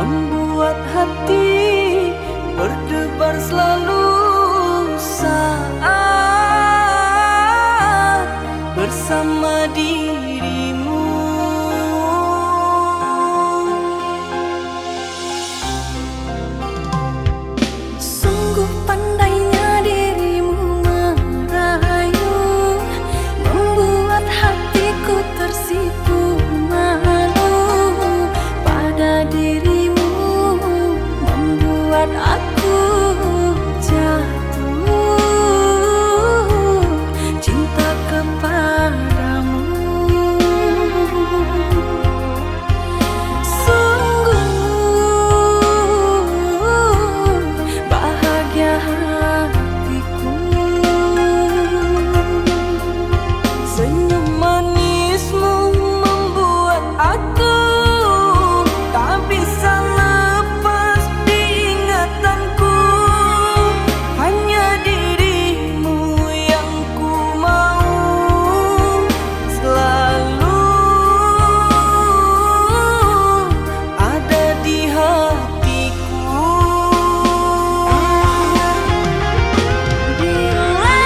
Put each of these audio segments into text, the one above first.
membuat hati berdebar selalu saat bersama dirimu. Sungguh pandainya dirimu merayu, membuat hatiku tersipu malu pada dirimu, membuat aku jatuh cinta kepadamu. Sungguh bahagia hatiku, senyum manismu membuat aku tak bisa lepas di ingatanku. Hanya dirimu yang ku mau selalu ada di hatiku. Bila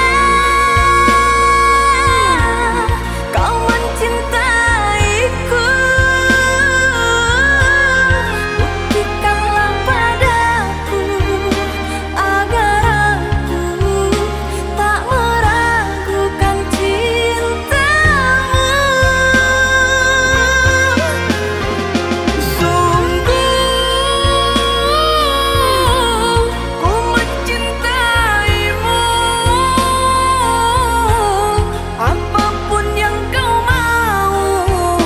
kau mencintaiku, buktikanlah padaku agar aku tak meragukan cintamu. Sungguh ku mencintaimu, apapun yang kau mau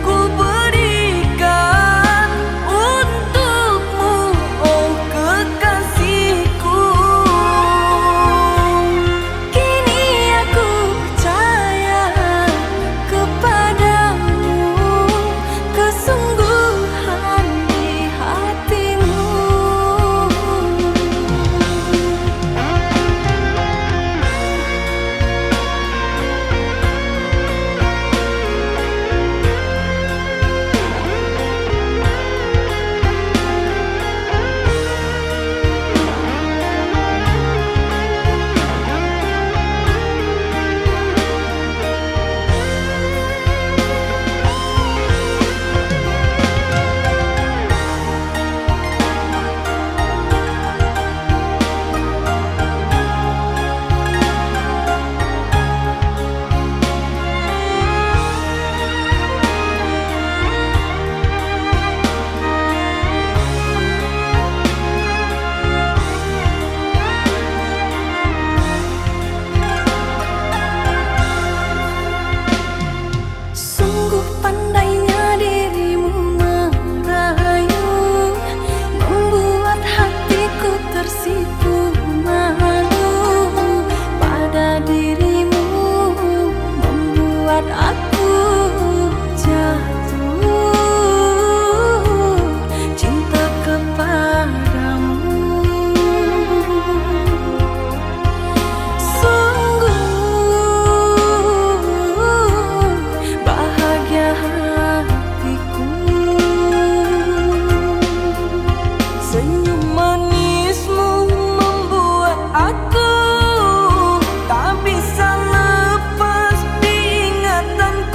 ku berikan untukmu, oh kekasihku. Kini aku percaya kepadamu, kesungguhan di hatimu. Sungguh pandainya dirimu merayu, membuat hatiku tersipu malu pada dirimu, membuat aku jatuh cinta kepadamu. Sungguh bahagia hatiku, senyum manismu membuat aku tak bisa lepas di ingatanku.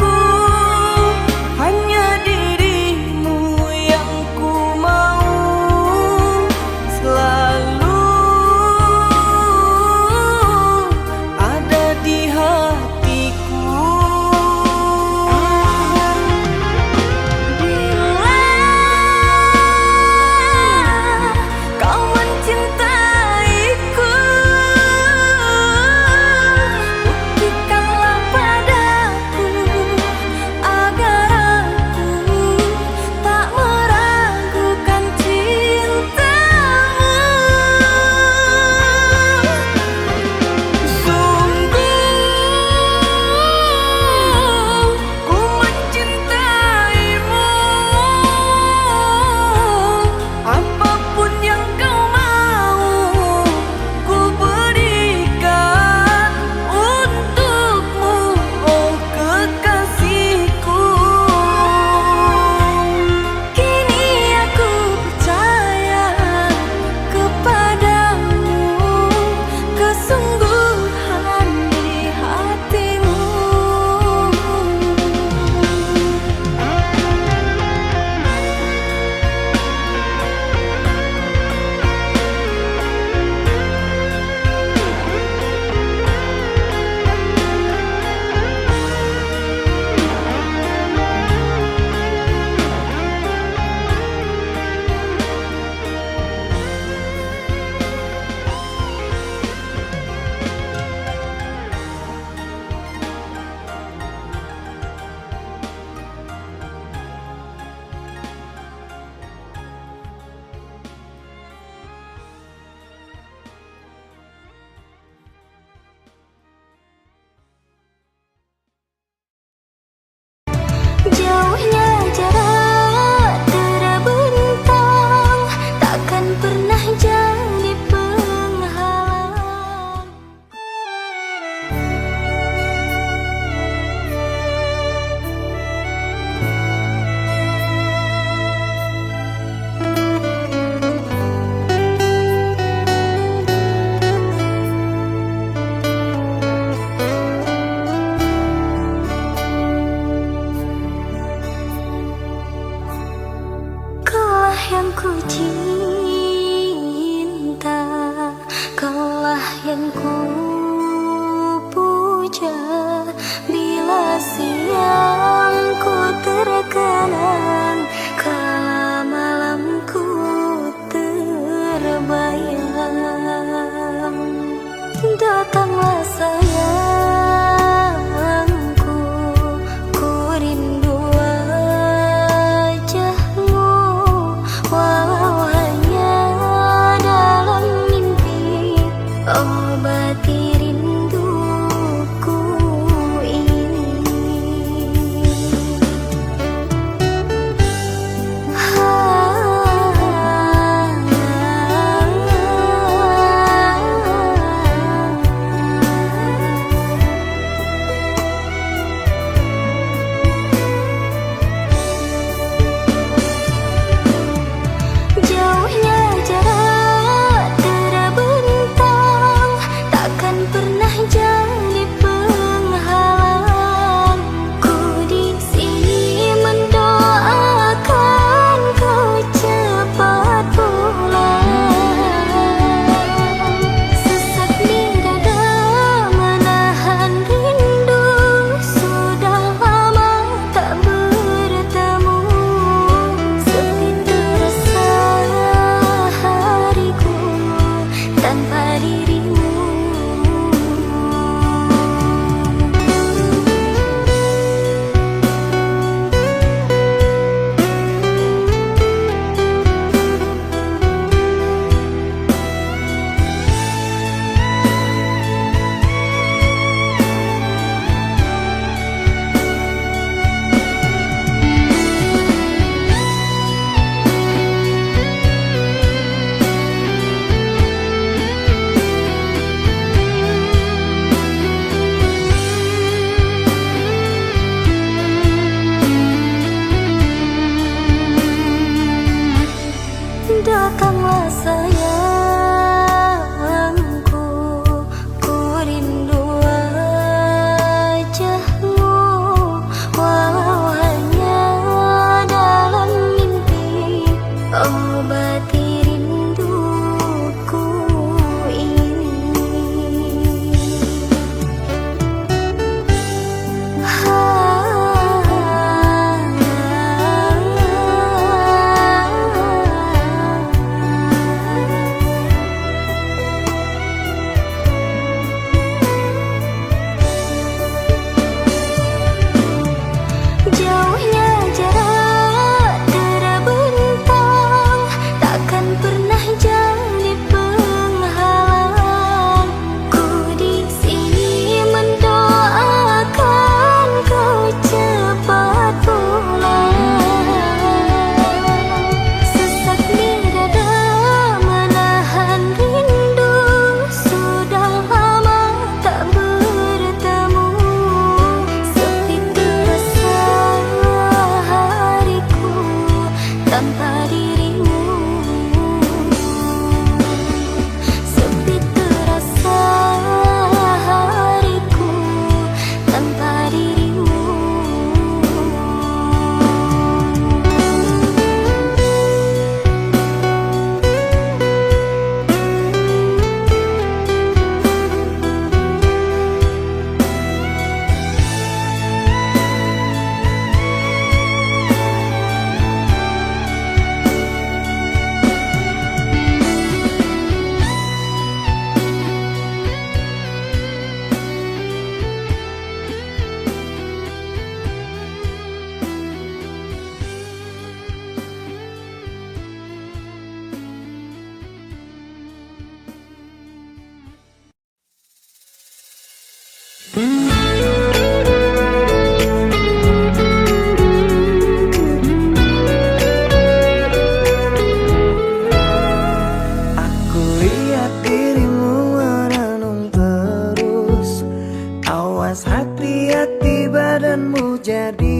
badanmu jadi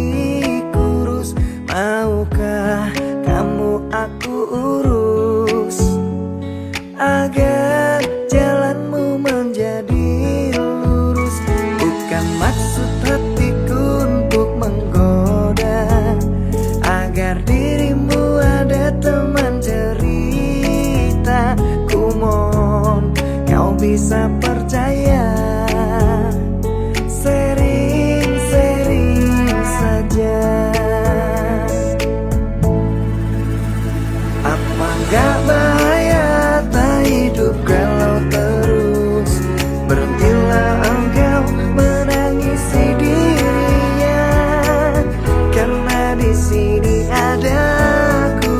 kurus. Maukah kamu aku urus agar jalanmu menjadi lurus? Bukan maksud hatiku untuk menggoda, agar dirimu ada teman cerita. Ku mohon kau bisa percaya, sering-sering saja. Apa gak bahaya tak hidup kalau terus? Berhentilah engkau menangisi dirinya, karena di sini ada aku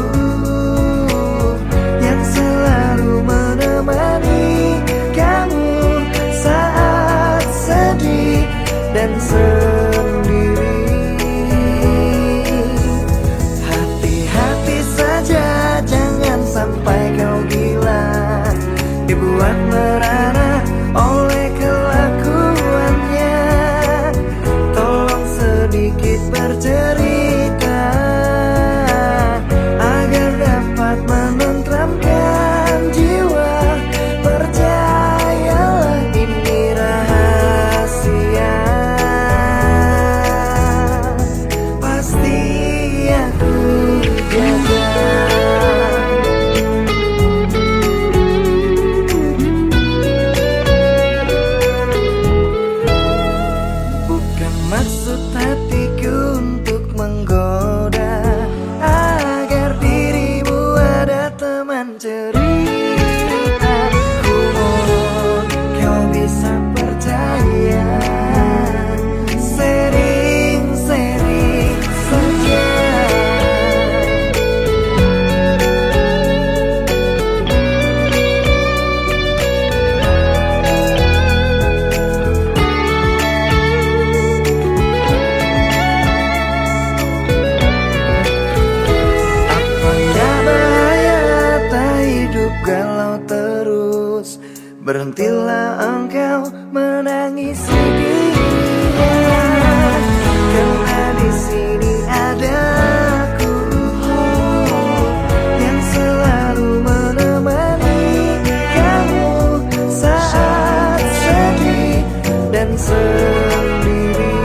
yang selalu menemani kamu saat sedih dan sendiri. Hati-hati saja, jangan sampai kau gila, dibuat merana oleh kelakuannya. Tolong sedikit bercerita agar dapat menenteramkan jiwa. Percayalah ini rahasia, pasti aku jaga. Bukan maksud hatiku untuk menggoda, agar dirimu ada teman cerita. Ku mohon kau bisa percaya, sering-sering saja. Apa gak bahaya tak hidup galau terus? Berhentilah engkau menangisi dirinya, karena di sini ada aku yang selalu menemani kamu saat sedih dan sendiri.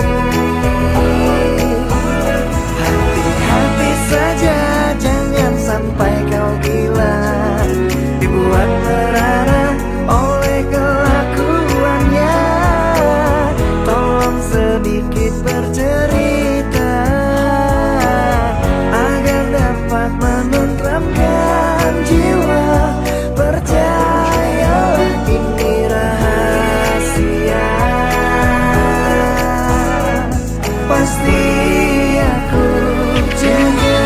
Hati-hati saja, jangan sampai kau gila, dibuat merana oleh kelakuannya. Tolong sedikit bercerita agar dapat menenteramkan jiwa. Percayalah ini rahasia, pasti aku jaga.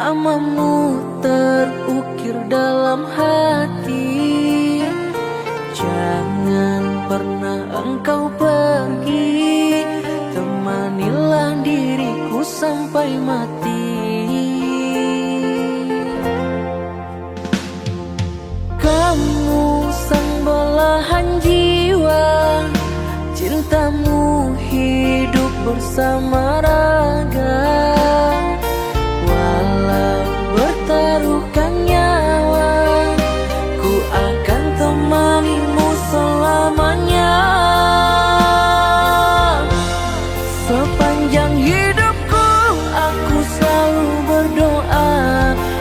Namamu terukir dalam hati. Jangan pernah engkau pergi, temanilah diriku sampai mati. Kamu sang belahan jiwa, cintamu hidup bersama raga. Walau bertaruhkan nyawa, ku akan temanimu selamanya. Sepanjang hidupku aku selalu berdoa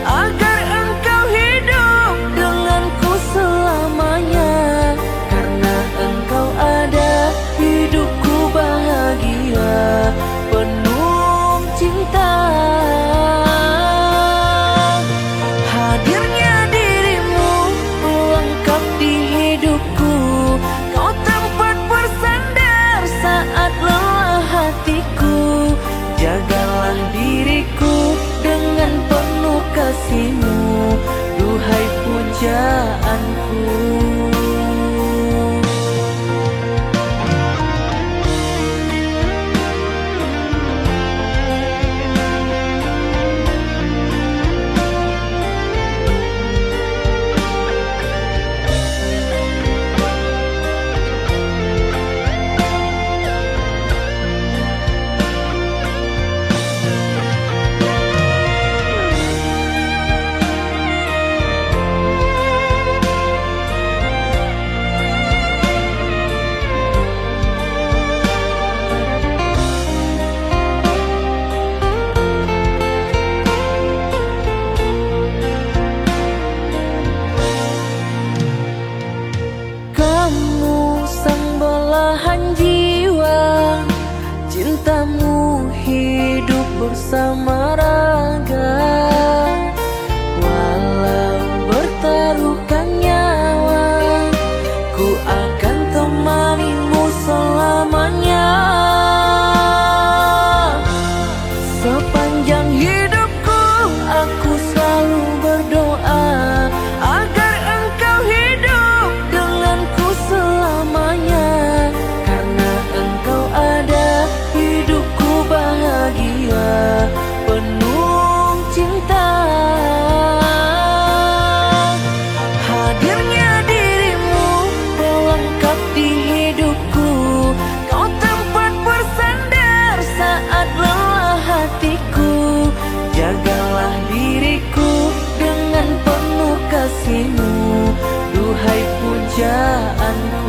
agar engkau hidup denganku selamanya. Karena engkau ada, hidupku bahagia penuh cinta. Hadirnya dirimu pelengkap di hidupku, kau tempat bersandar saat lelah hatiku. Jagalah diriku dengan penuh kasih-Mu, duhai pujaanku. Kamu sang belahan jiwa, cintamu hidup bersama raga. Walau bertaruhkan nyawa, ku akan temanimu selamanya. Sepanjang hidupku aku selalu berdoa agar engkau hidup denganku selamanya. Karena engkau ada, hidupku bahagia penuh cinta. Hadirnya dirimu pelengkap di hidupku, kau tempat bersandar saat lelah hatiku. Jagalah diriku dengan penuh kasih-Mu, duhai pujaanku.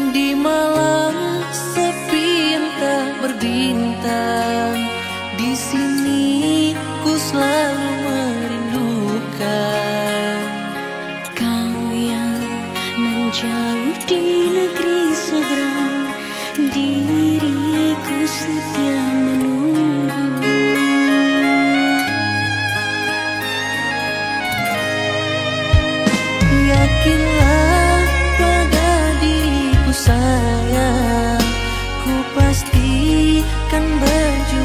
Di malam sepi yang tak berbintang, di sini ku selalu merindukan Kau yang menjauh di negeri seberang, diriku setia menunggu. Yakinlah pada diriku sayang, ku pastikan berjuang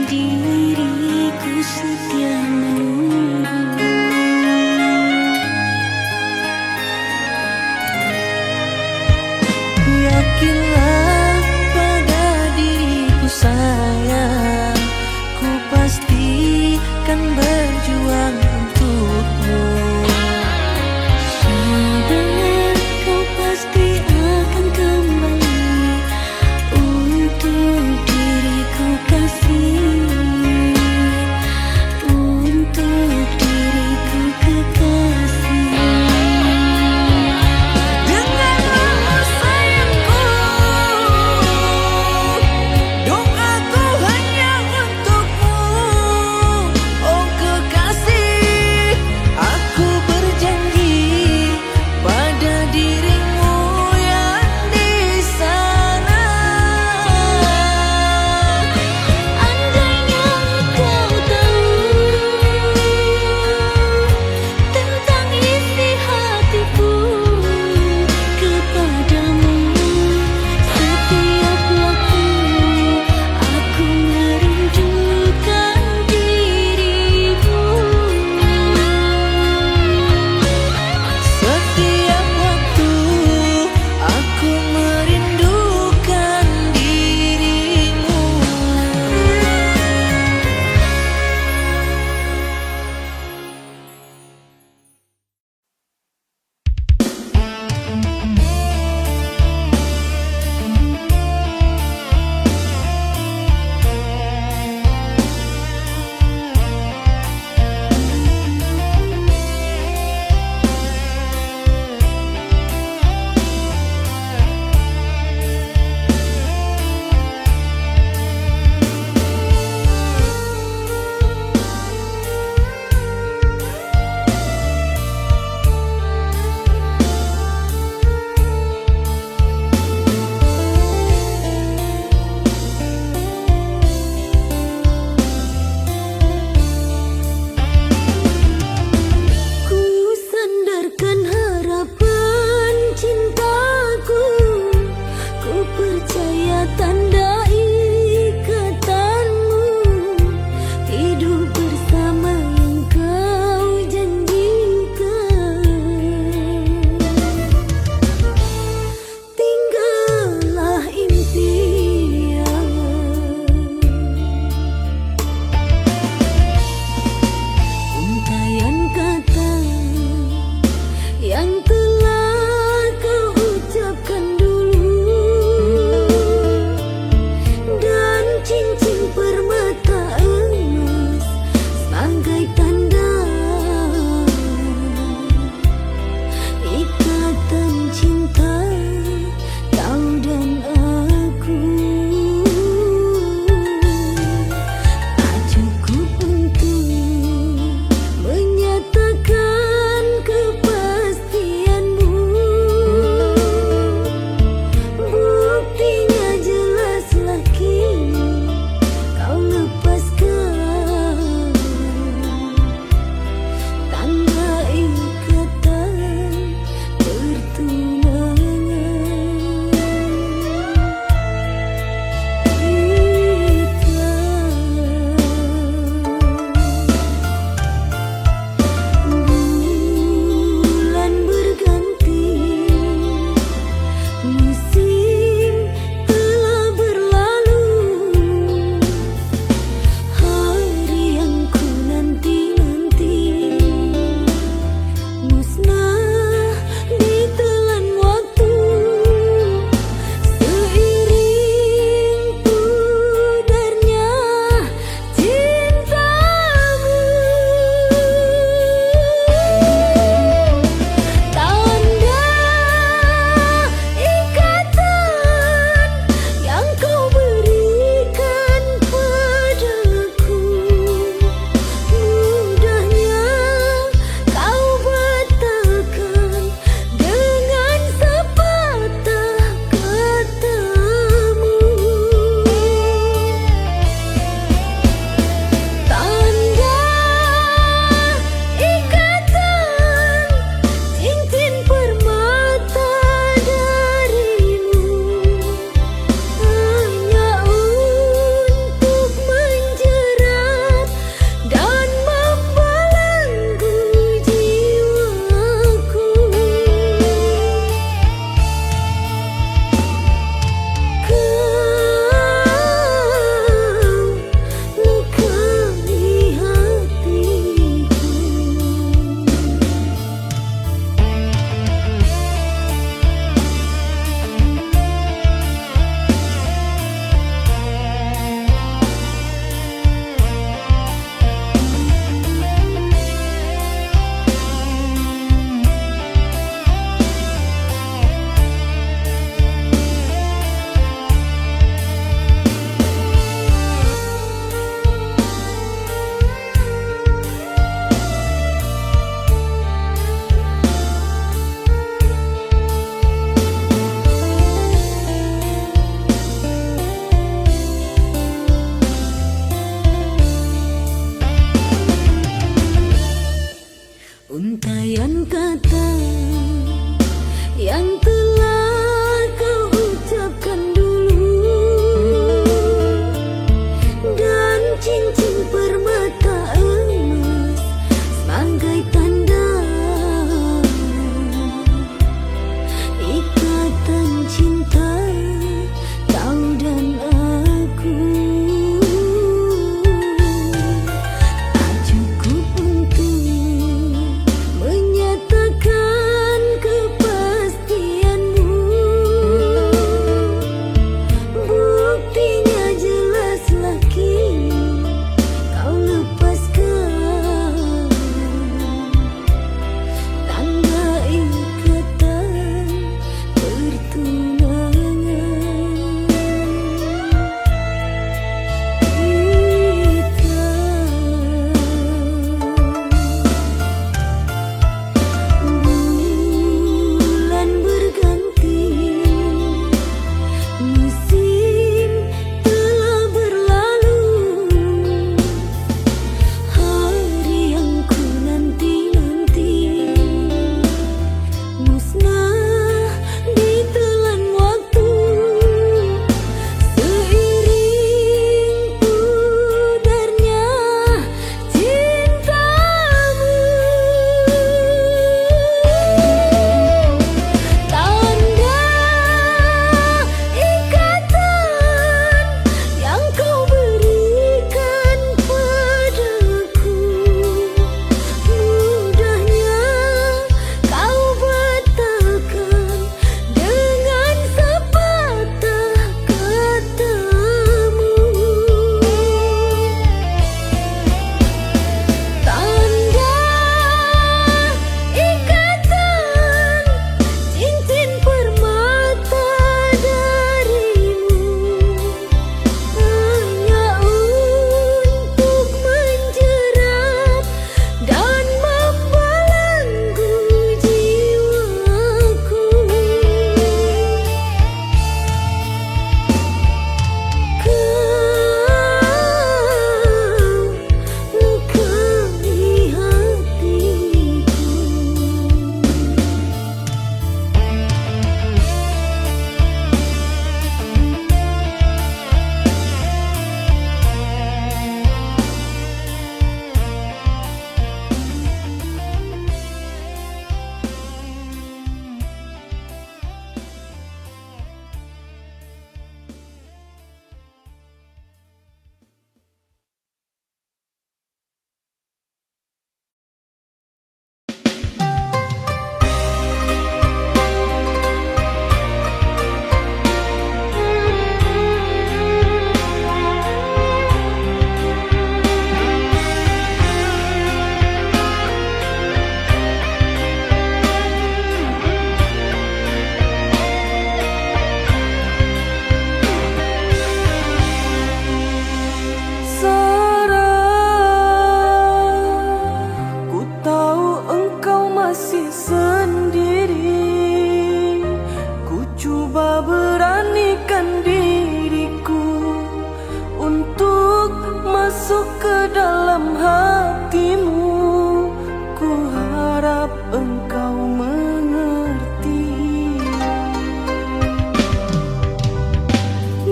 diriku setia menunggu. Yakinlah pada diriku sayang, ku pastikan berjuang untukmu. Sabar, kau pasti akan kembali untuk diriku kasih. masuk ke dalam hatimu. Ku harap engkau mengerti.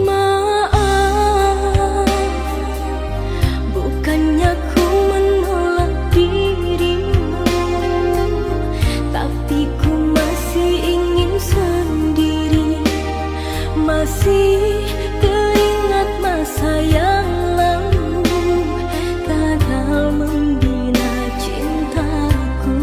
Maaf, bukannya ku menolak dirimu, tapi ku masih ingin sendiri. Masih teringat masa yang lalu, gagal membina cintaku.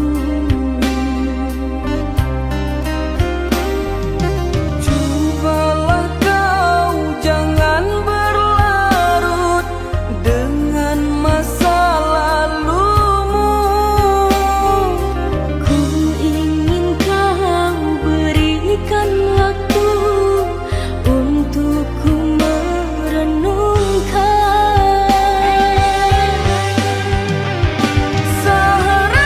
Cobalah kau jangan berlarut dengan masa lalumu. Ku ingin kau berikan waktu untuk ku merenungkan. Seharap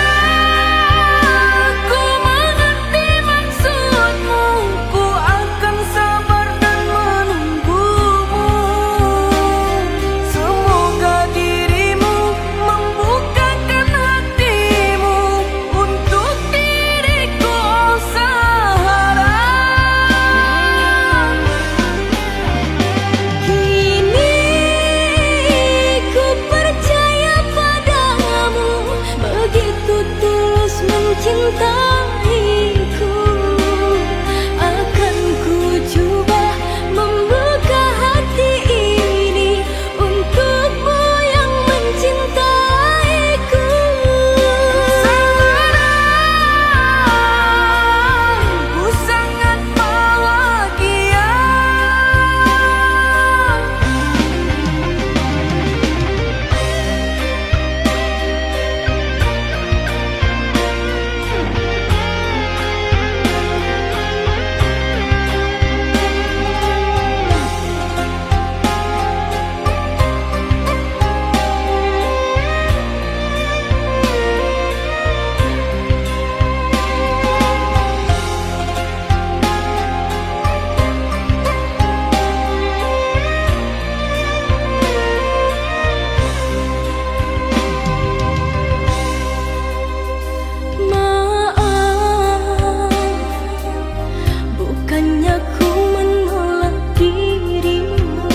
ku mengerti maksudmu, ku akan sabar dan menunggumu. Semoga dirimu membukakan hatimu untuk diriku, oh Sahara. Kini ku percaya padamu, begitu tulus mencintaiku. Akan ku coba membuka hati ini untukmu yang mencintaiku. Ku sangat bahagia. Maaf, bukannya ku menolak dirimu,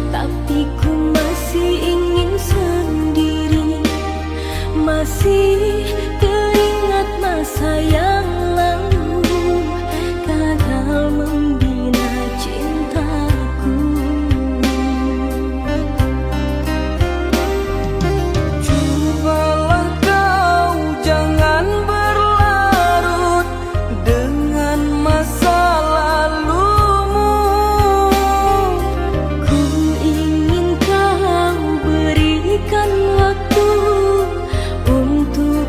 tapi ku masih ingin sendiri. Masih teringat masa yang lalu, gagal membina cintaku. Cobalah kau jangan berlarut dengan masa lalumu. Ku ingin kau berikan waktu untuk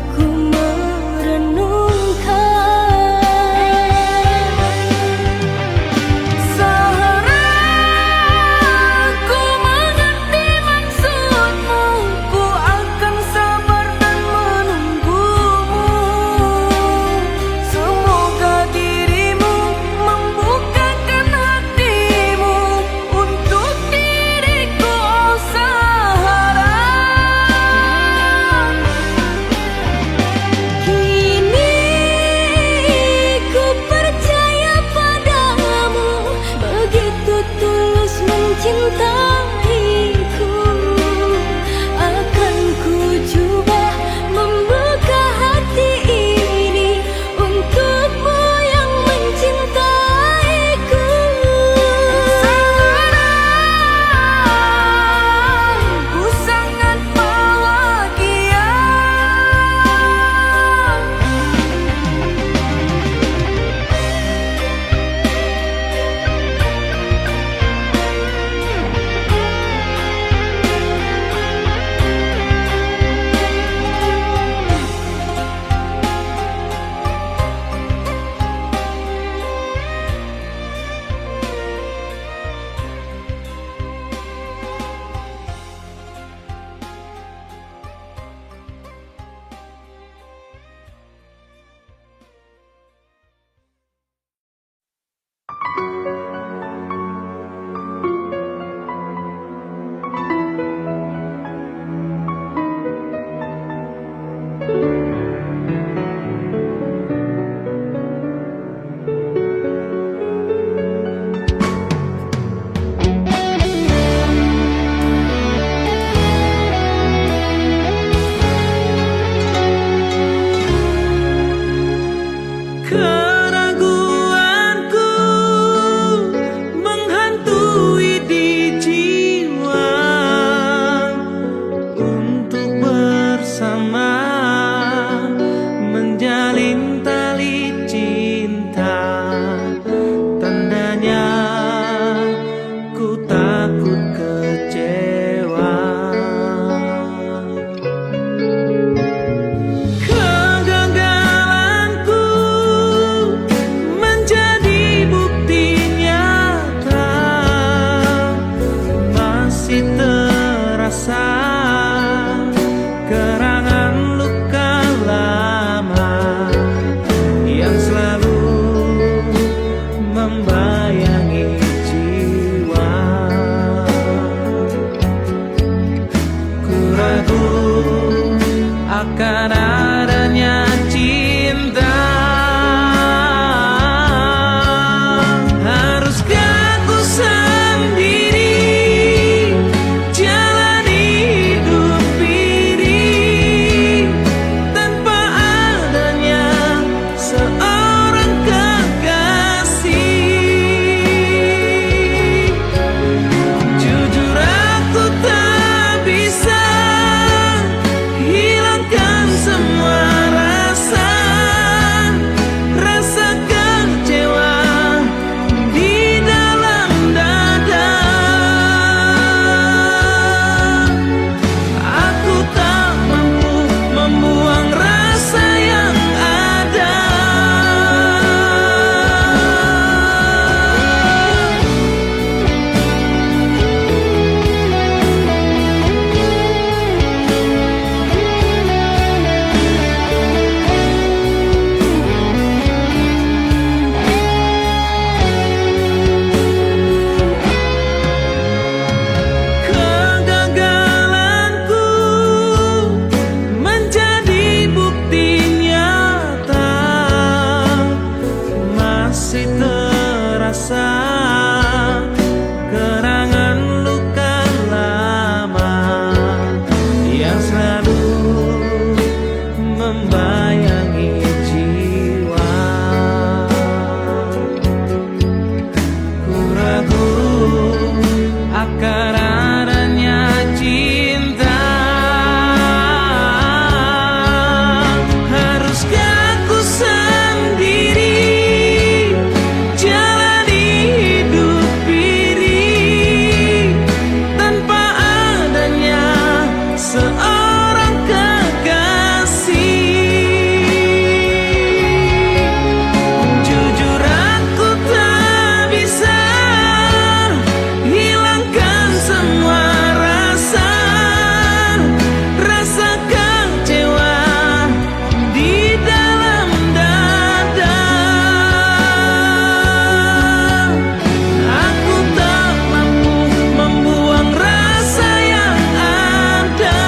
akan adanya cinta. Haruskah ku sendiri jalani hidup ini tanpa adanya seorang kekasih? Jujur aku tak bisa hilangkan semua rasa kecewa di dalam dada. Aku tak mampu membuang rasa yang ada. Kegagalanku menjadi bukti nyata, masih terasa kenangan luka lama yang selalu membayangi jiwa. Ku ragu akan adanya cinta. Haruskah ku sendiri jalani hidup ini tanpa adanya seorang kekasih? Jujur aku tak bisa hilangkan semua rasa kecewa di dalam dada. Aku tak mampu membuang rasa yang ada.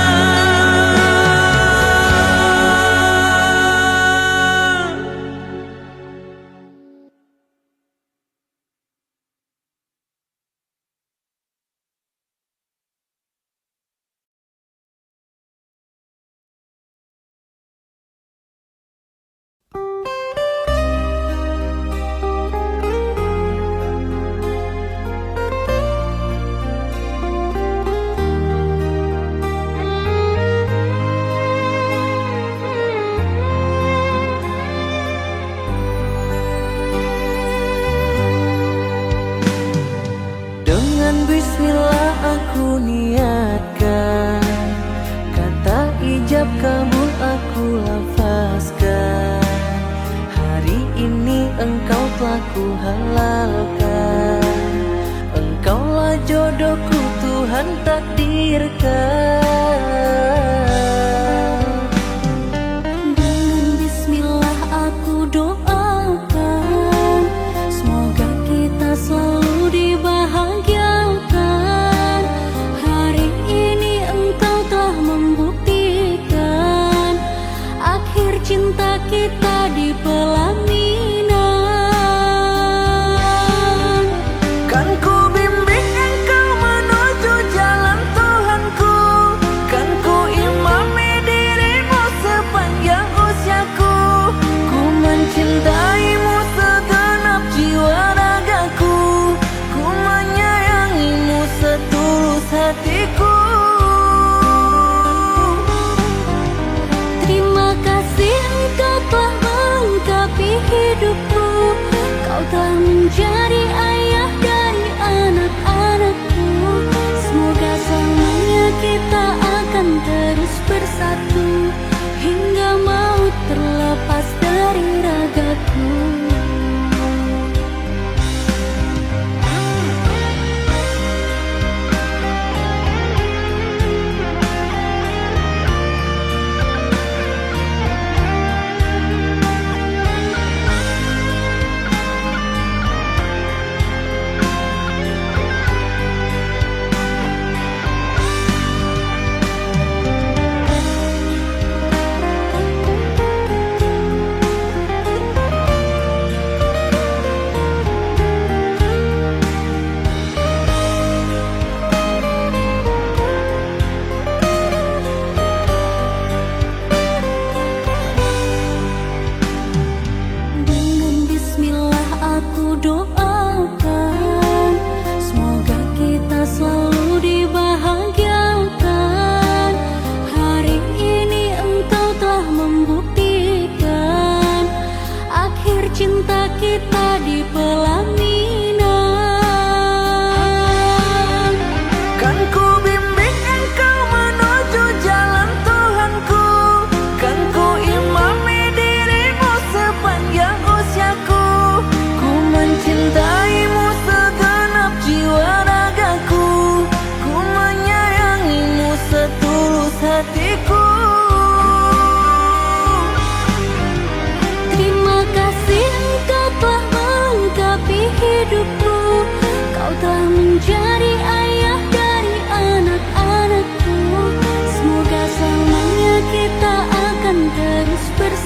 Dengan bismillah aku niatkan, kata ijab kabul aku lafazkan. Hari ini engkau telah ku halalkan, engkaulah jodohku Tuhan takdirkan. Dengan bismillah aku doakan, semoga kita selalu dibahagiakan. Hari ini engkau telah membuktikan akhir cinta kita di pelaminan. Kan ku bimbing engkau menuju jalan Tuhanku, kan ku imami dirimu sepanjang usiaku. Ku mencintaimu segenap jiwa ragaku, ku menyayangimu setulus hatiku. Terima kasih engkau telah melengkapi hidupku, kau telah menjadi ayah dari anak-anakku. Semoga selamanya kita akan terus bersatu hingga maut terlepas dari ragaku.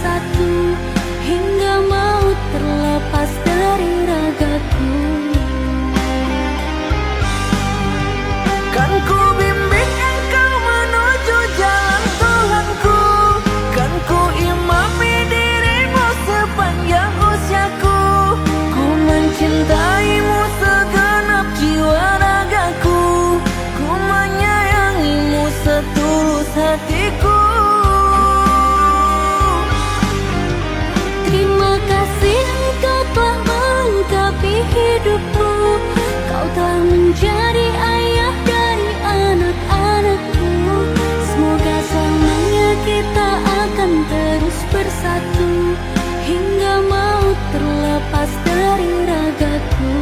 bersatu hingga maut terlepas dari ragaku. Kan ku bimbing engkau menuju jalan Tuhanku, kan ku imami dirimu sepanjang usiaku. Ku mencintaimu segenap jiwa ragaku, ku menyayangimu setulus hatiku. Terima kasih engkau telah melengkapi hidupku. Kau telah menjadi ayah dari anak-anakku. Semoga selamanya kita akan terus bersatu hingga maut terlepas dari ragaku.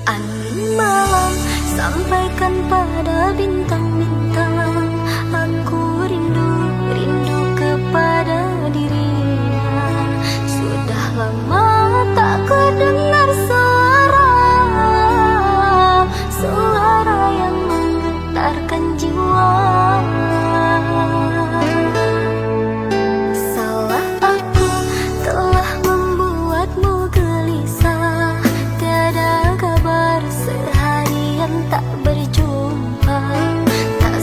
Angin malam sampaikan pada bintang-bintang, aku rindu, rindu kepada dirinya. Sudah lama tak ku dengar suara, suara yang menggetarkan jiwa. Salah aku telah membuatmu gelisah, tiada kabar seharian tak berjumpa. Tak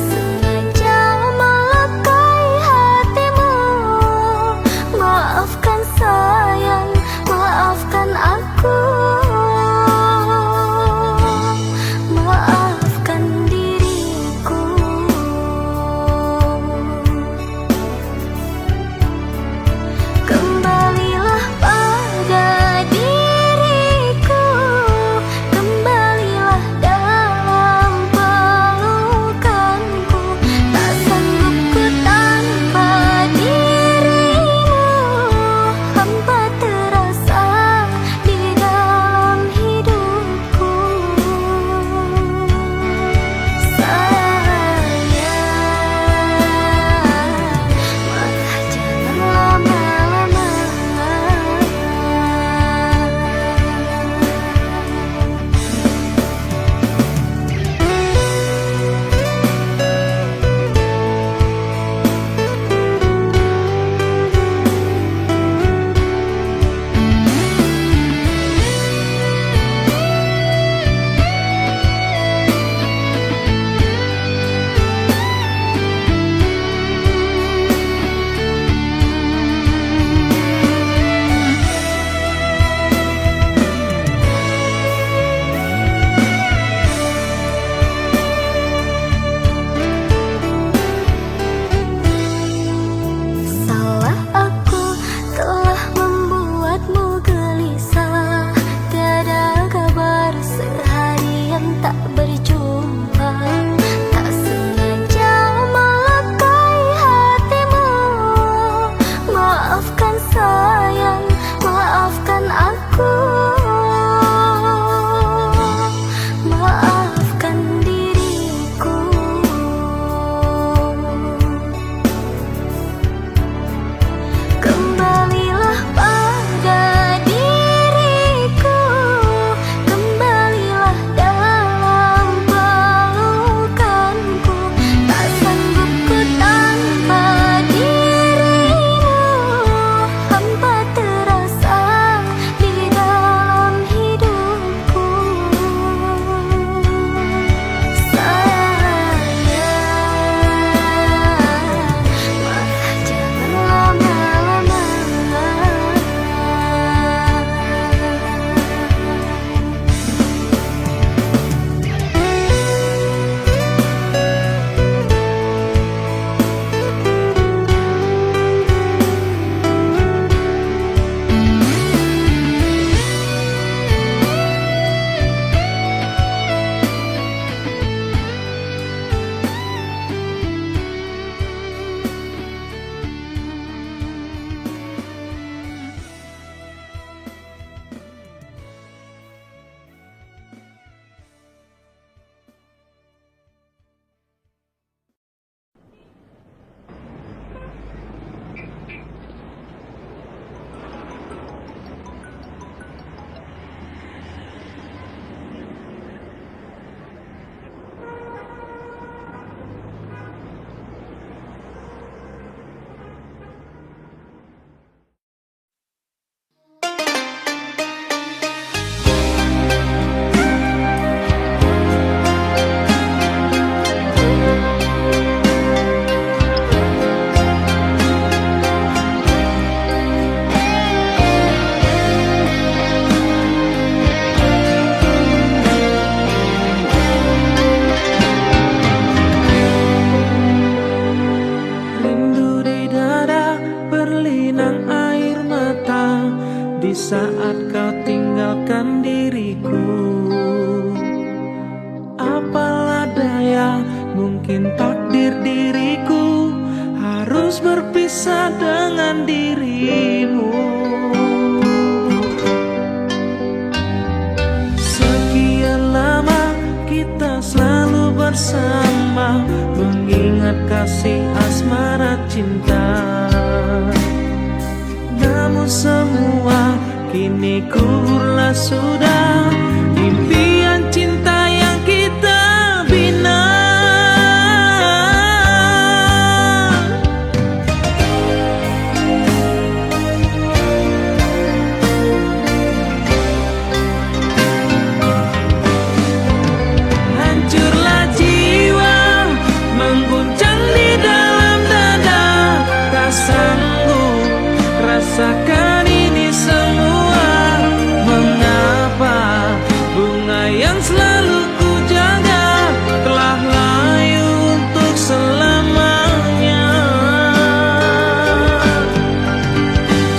mungkin takdir diriku harus berpisah dengan dirimu. Sekian lama kita selalu bersama, mengingat kasih asmara cinta. Namun semua kini kuburlah sudah, impian cinta yang kita bina. Hancurlah jiwa, mengguncang di dalam dada, tak sanggup rasakan ini semua. Mengapa bunga yang selalu ku jaga telah layu untuk selamanya?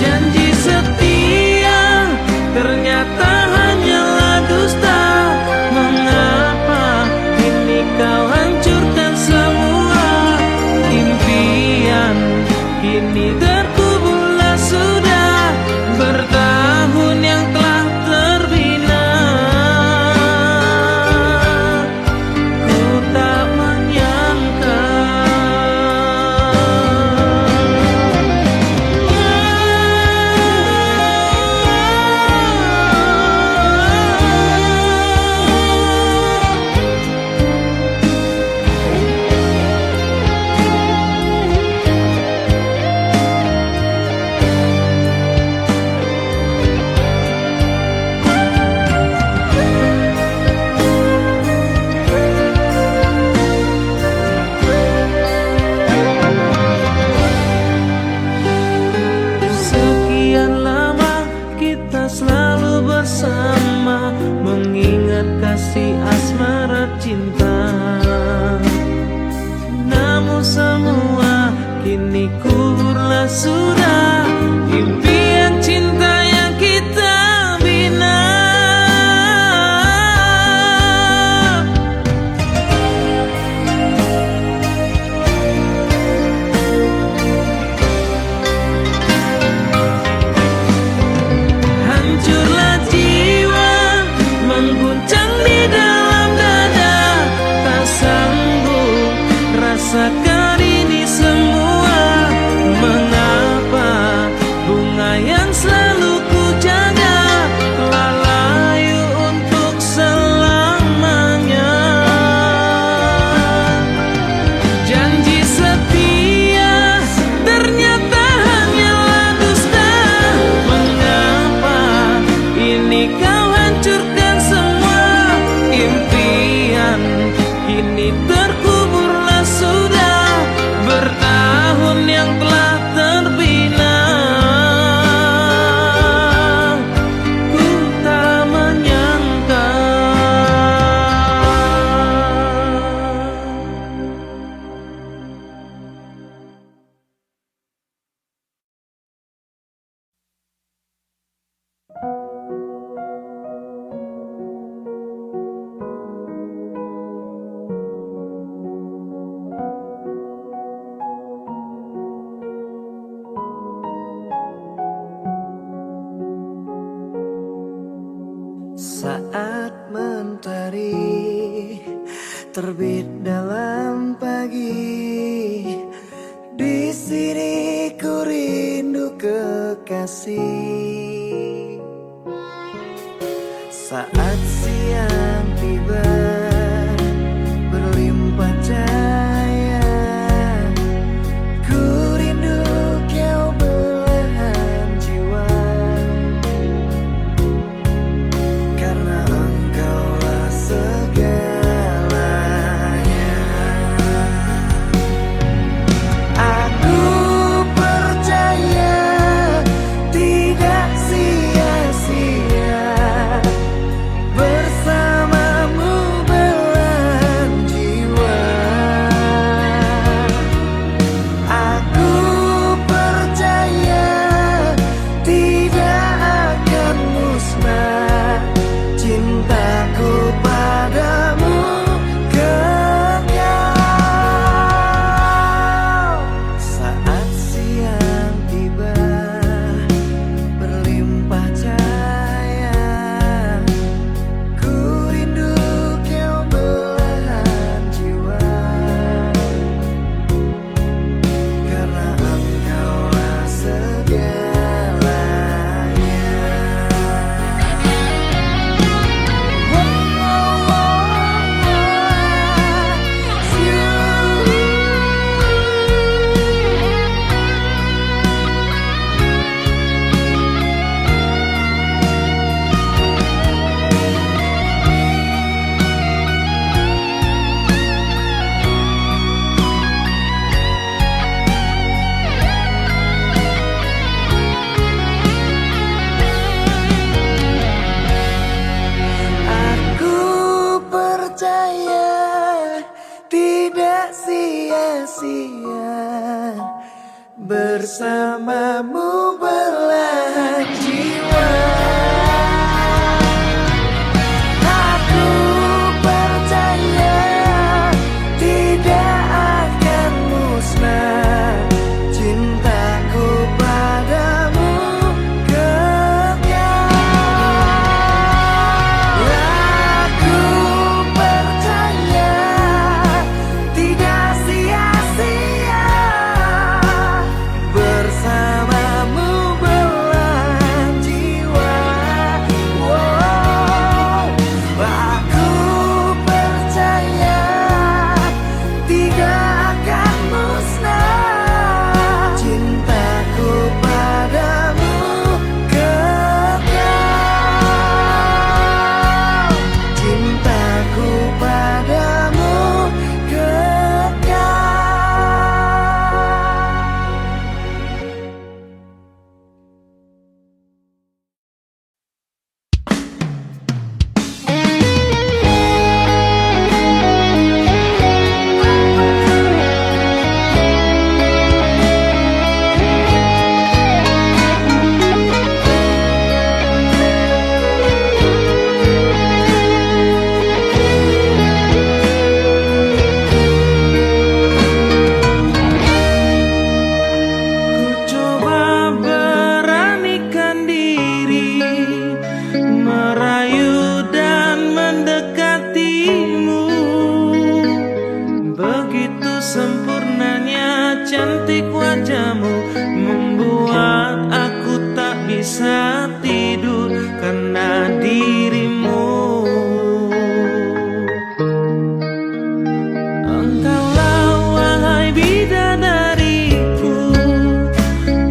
Janji setia ternyata hanyalah dusta. Mengapa kini kau hancurkan semua? Impian kini terkuburlah sudah, bertahun yang telah terbina. Ku tak menyangka sekian lama kita selalu bersama, mengingat kasih asmara cinta. Namun semua kini kuburlah sudah, impian cinta yang kita bina. Hancurlah jiwa, mengguncang di dalam dada, tak sanggup rasakan ini semua. Mengapa bunga yang selalu ku jaga telah layu untuk selamanya? Janji setia ternyata hanyalah dusta. Mengapa ini kau hancurkan semua? Impian kini terkuburlah sudah, bertahun yang telah terbina. Ku tak menyangka Saat mentari terbit dalam pagi, di sini ku rindu kekasih. Saat siang tiba berlimpah cahaya, ku rindu kau belahan jiwa. Karena engkaulah segalanya. Aku percaya tidak sia-sia bersamamu tidak sia-sia bersamamu belahan jiwa. Aku percaya tidak akan musnah cintaku padamu kekal. Aku percaya tidak sia-sia bersamamu belahan jiwa. Wow. Aku percaya tidak akan musnah cintaku padamu kekal. Cintaku padamu kekal. Ku coba beranikan diri, merayu dan mendekatimu. Begitu sempurnanya cantik wajahmu, membuat aku tak bisa tidur karena dirimu. Engkaulah wahai bidadariku,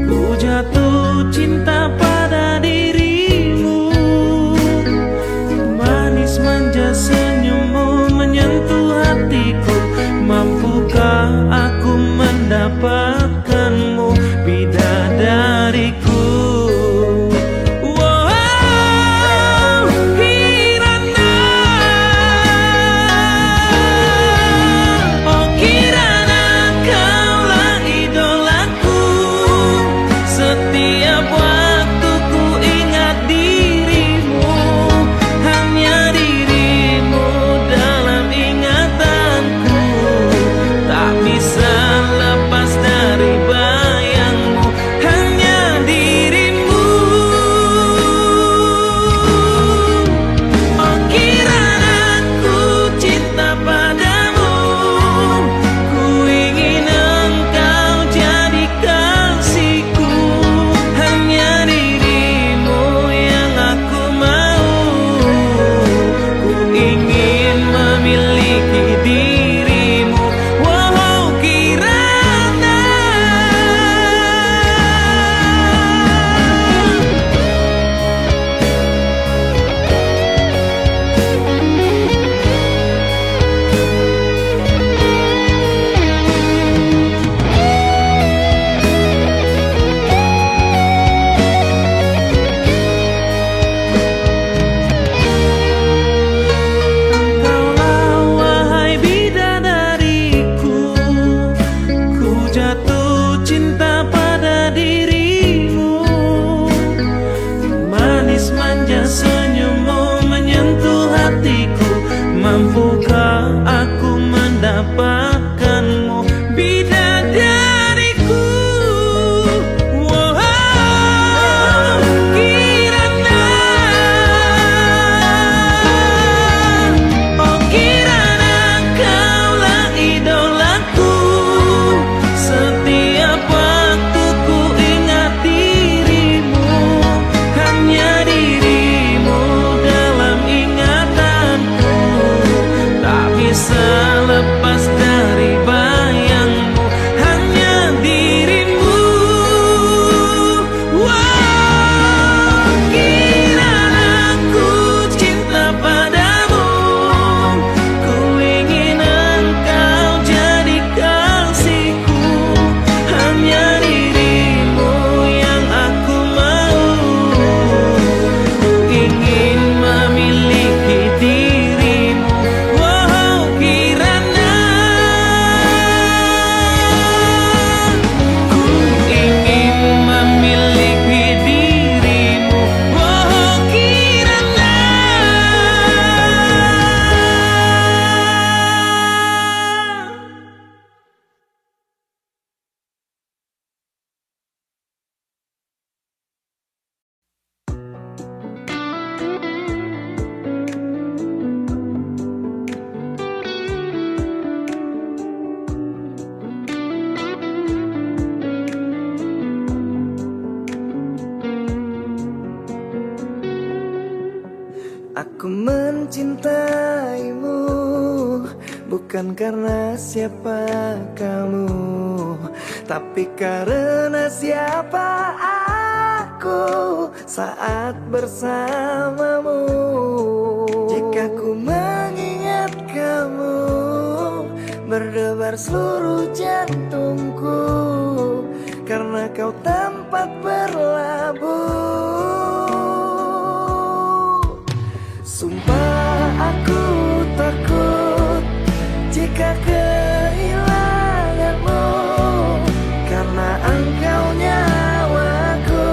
ku jatuh cinta pada dirimu. Manis manja senyummu menyentuh hatiku, mampukah aku mendapatkanmu bidadariku? Wow, Kirana, oh Kirana, kaulah idolaku. Setiap waktu ku ingat dirimu, hanya dirimu dalam ingatanku. Tak bisa lepas dari bayangmu, hanya dirimu. Oh Kirana, ku cinta padamu, ku ingin engkau jadi kasihku. Hanya dirimu yang aku mau, ku ingin memiliki dirimu. Wow, Kirana. Engkaulah wahai bidadariku, ku jatuh cinta pada dirimu. Manis manja senyummu menyentuh hatiku, mampukah aku mendapatkanmu bidadariku? Wow, Kirana, oh Kirana, kaulah idolaku. Setiap waktu ku ingat dirimu, hanya dirimu dalam ingatanku. Tak bisa lepas dari bayangmu, hanya dirimu. Wow, Kirana, ku cinta padamu, ku ingin engkau jadi kasihku. Hanya dirimu yang aku mau, ku ingin memiliki dirimu. Wow, Kirana. Aku mencintaimu bukan karena siapa kamu, tapi karena siapa aku saat bersamamu. Jika ku mengingat kamu, berdebar seluruh jantungku, karena kau tempat berlabuh. Sumpah aku takut jika kehilanganmu, karena engkau nyawaku,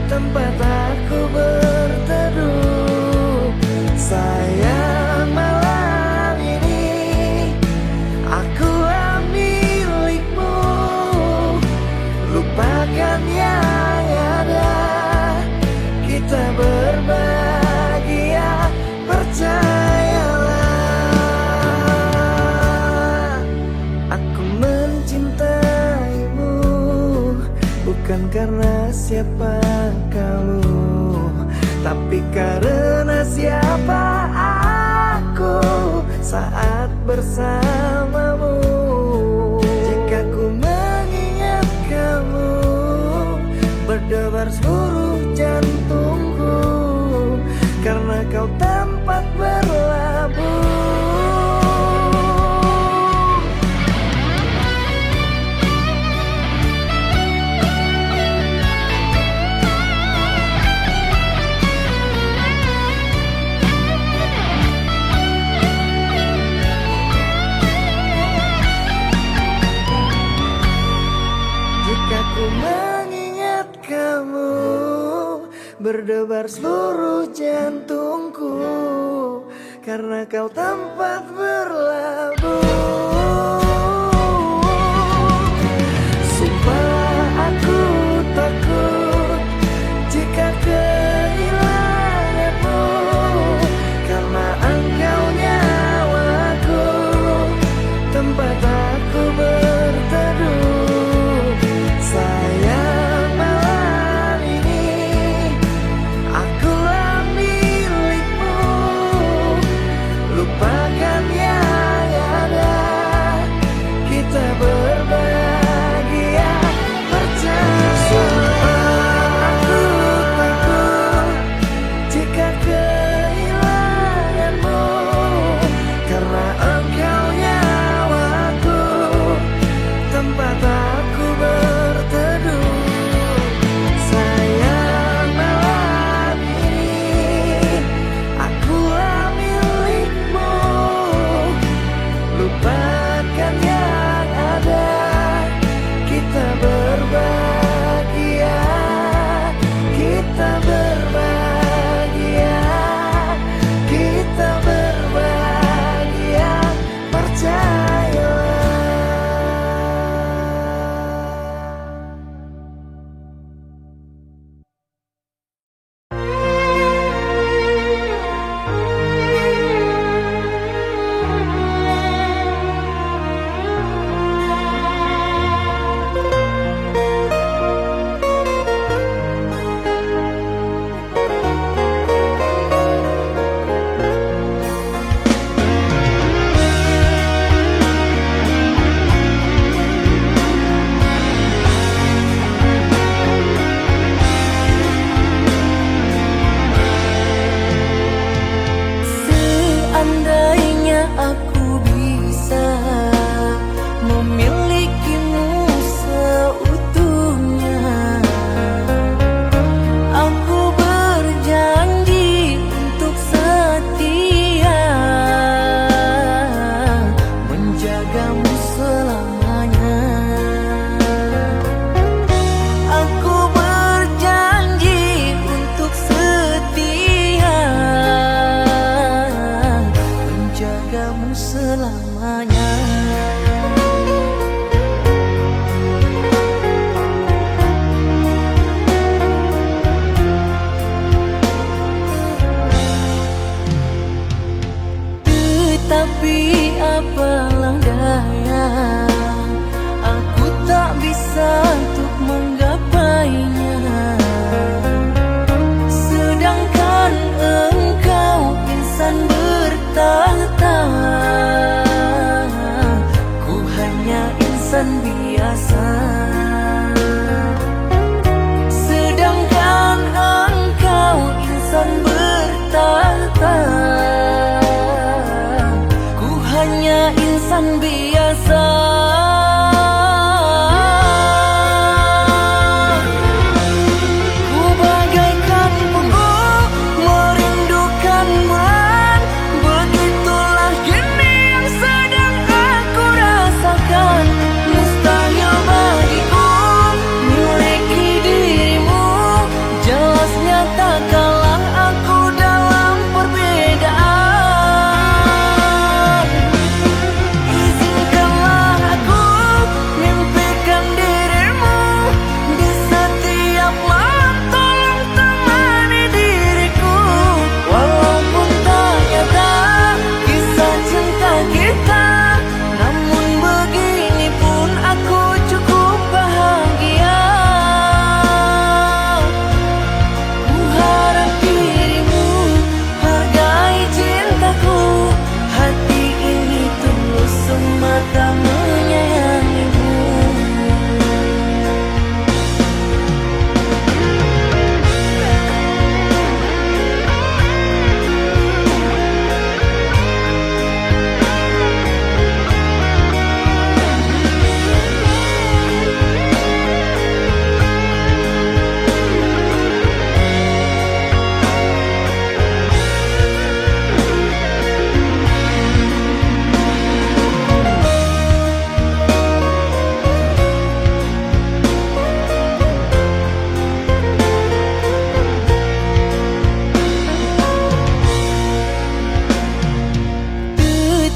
tempat aku berteduh. Sayang, malam ini akulah milikmu. Lupakan yang ada, kita berbahagia, percayalah. Aku mencintaimu bukan karena siapa kamu, tapi karena siapa aku saat bersamamu. Jika ku mengingat kamu, berdebar seluruh jantungku, karena kau tempat berlabuh. Jika ku mengingat kamu, berdebar seluruh jantungku, karena kau tempat berlabuh. Sumpah aku takut jika kehilanganmu, karena engkau nyawaku, tempat aku berteduh. Sayang, malam ini akulah milikmu. Lupakan yang ada, kita berbahagia, percayalah. Aku takut jika kehilanganmu, karena engkau nyawaku, tempat aku berteduh. Sayang, malam ini akulah milikmu. Lupakan yang ada, kita berbahagia, kita berbahagia, kita berbahagia, percayalah. Seandainya aku bisa memilikimu seutuhnya, aku berjanji untuk setia menjagamu selamanya. Aku berjanji untuk setia menjagamu selamanya. Tetapi apalah daya, aku tak bisa untuk menggapainya. Sedangkan engkau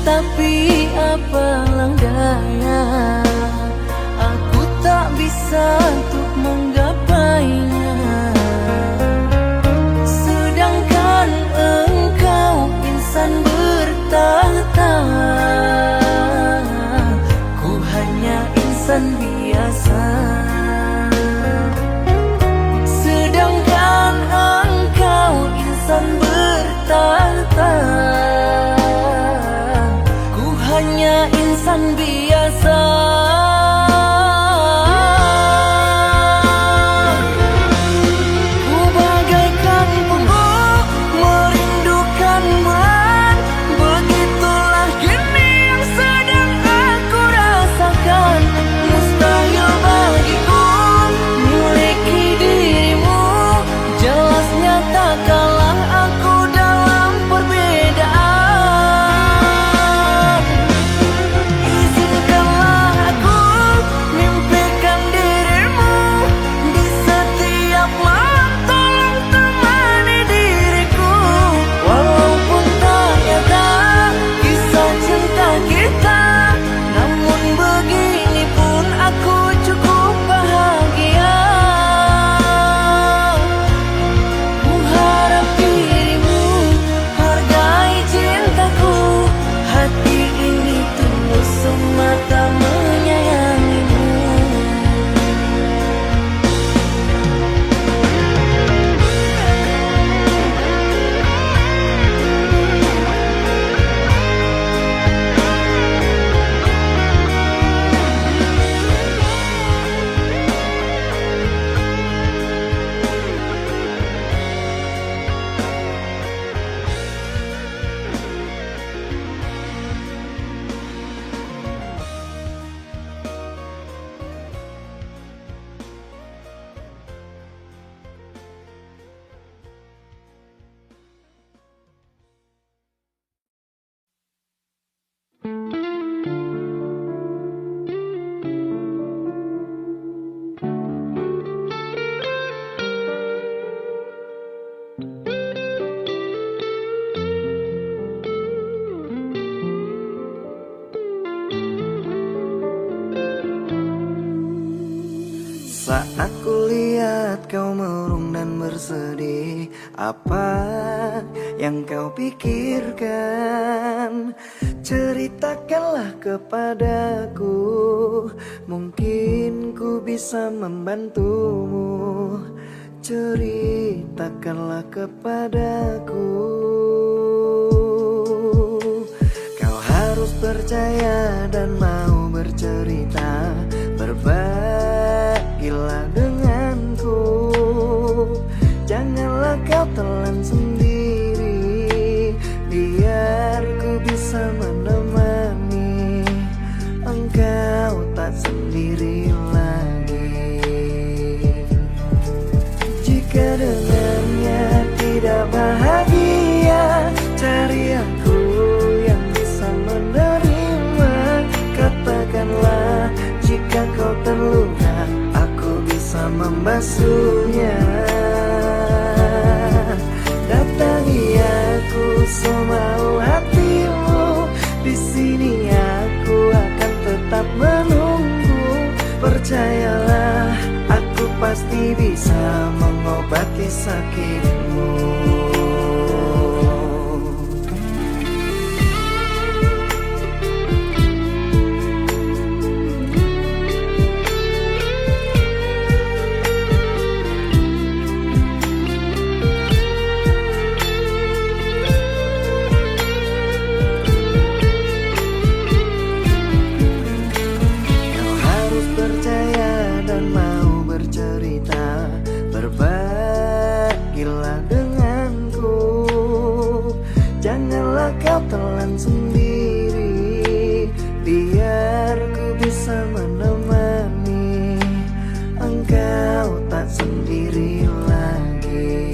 Tapi apalah daya, aku tak bisa untuk menggapainya. Sedangkan engkau insan bertahta, ku hanya insan biasa. Sedangkan engkau insan bertahta, ku hanya insan biasa. Ku bagaikan pungguk merindukan bulan, begitulah kini yang sedang aku rasakan. Mustahil bagiku miliki dirimu, jelas nyata kalah aku dalam perbedaan. Izinkanlah aku mimpikan dirimu di setiap malam, tolong temani diriku. Walaupun tak nyata kisah cinta kita, namun begini pun aku cukup bahagia. Ku harap dirimu hargai cintaku, hati ini tulus semata menyayangimu. Saat ku lihat kau murung dan bersedih, apa yang kau pikirkan? Ceritakanlah kepadaku, mungkin ku bisa membantumu. Ceritakanlah kepadaku. Kau harus percaya dan mau bercerita, berbagilah denganku. Janganlah kau telan sendiri, biar ku bisa menemani. Engkau tak sendiri lagi. Jika dengannya tidak bahagia, cari aku yang bisa menerima. Katakanlah jika kau terluka, aku bisa membasuhnya. Datangi aku semau hatimu, di sini aku akan tetap menunggu. Percayalah, aku pasti bisa mengobati sakitmu. Kau telan sendiri, biar ku bisa menemani. Engkau tak sendiri lagi.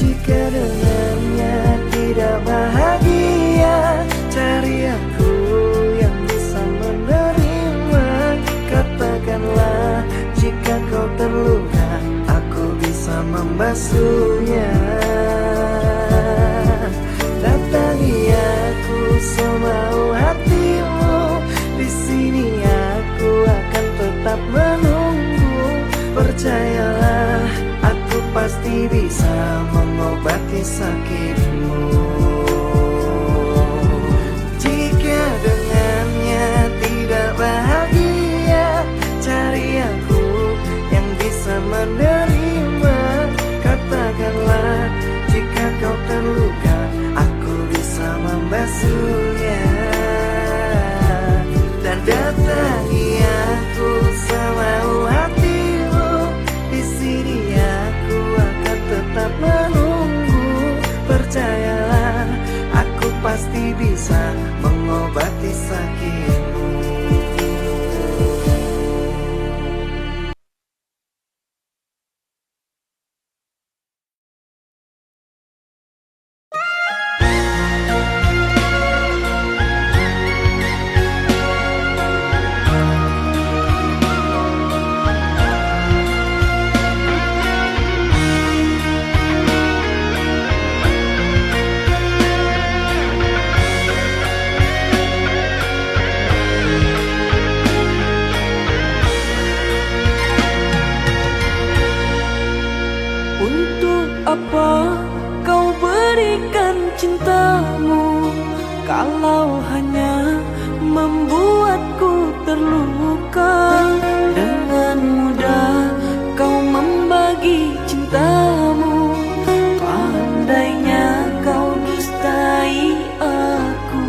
Jika dengannya tidak bahagia, cari aku yang bisa menerima. Katakanlah jika kau terluka, aku bisa membasuhnya. Datangi percayalah, aku pasti bisa mengobati sakitmu. Jika dengannya tidak bahagia, cari aku yang bisa menerima. Katakanlah jika kau terluka, aku bisa membasuhnya. Dan datangi aku semau hatimu, di sini aku akan tetap menunggu. Percayalah, aku pasti bisa mengobati sakitmu. Untuk apa kau berikan cintamu, kalau hanya membuatku terluka? Dengan mudah kau membagi cintamu, pandainya kau dustai aku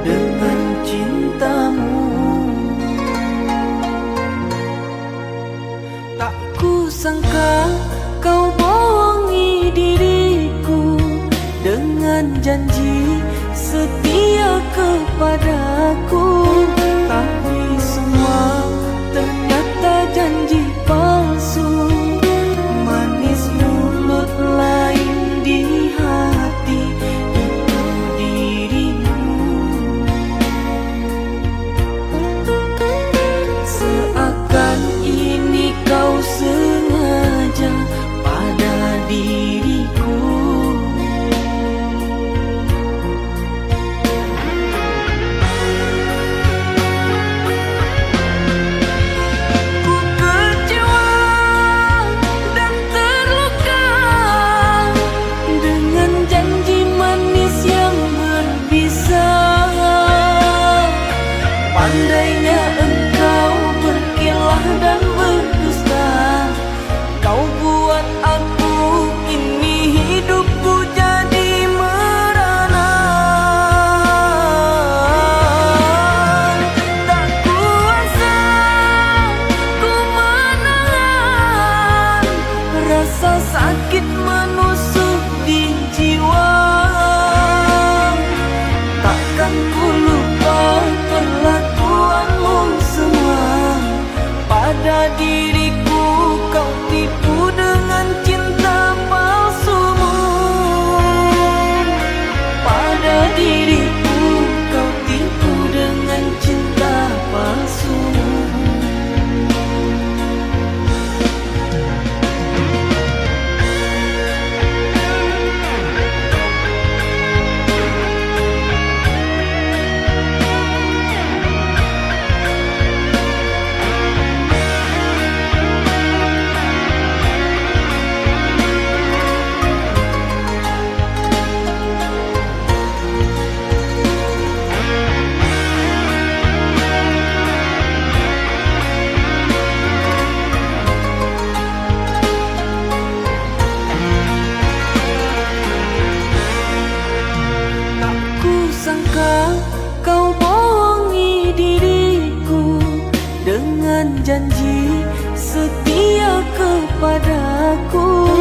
dengan cintamu. Tak kusangka kau bohongi diriku dengan janji setia kepadaku, tapi semua ternyata janji palsu. Manis mulut lain di hati itu dirimu. Seakan ini kau sengaja pada diriku. Ku kecewa dan terluka dengan janji manis yang berbisa. Pandainya engkau berkilah dan berdusta, kau buat aku kini hidupku jadi merana. Tak kuasa ku menahan, rasa sakit menusuk di jiwa. Takkan ku lupa perlakuanmu semua pada diriku. Kau tipu dengan cinta palsumu, pada diriku kau tipu dengan cinta palsumu. Tak kusangka kau bohongi diriku dengan janji setia kepadaku.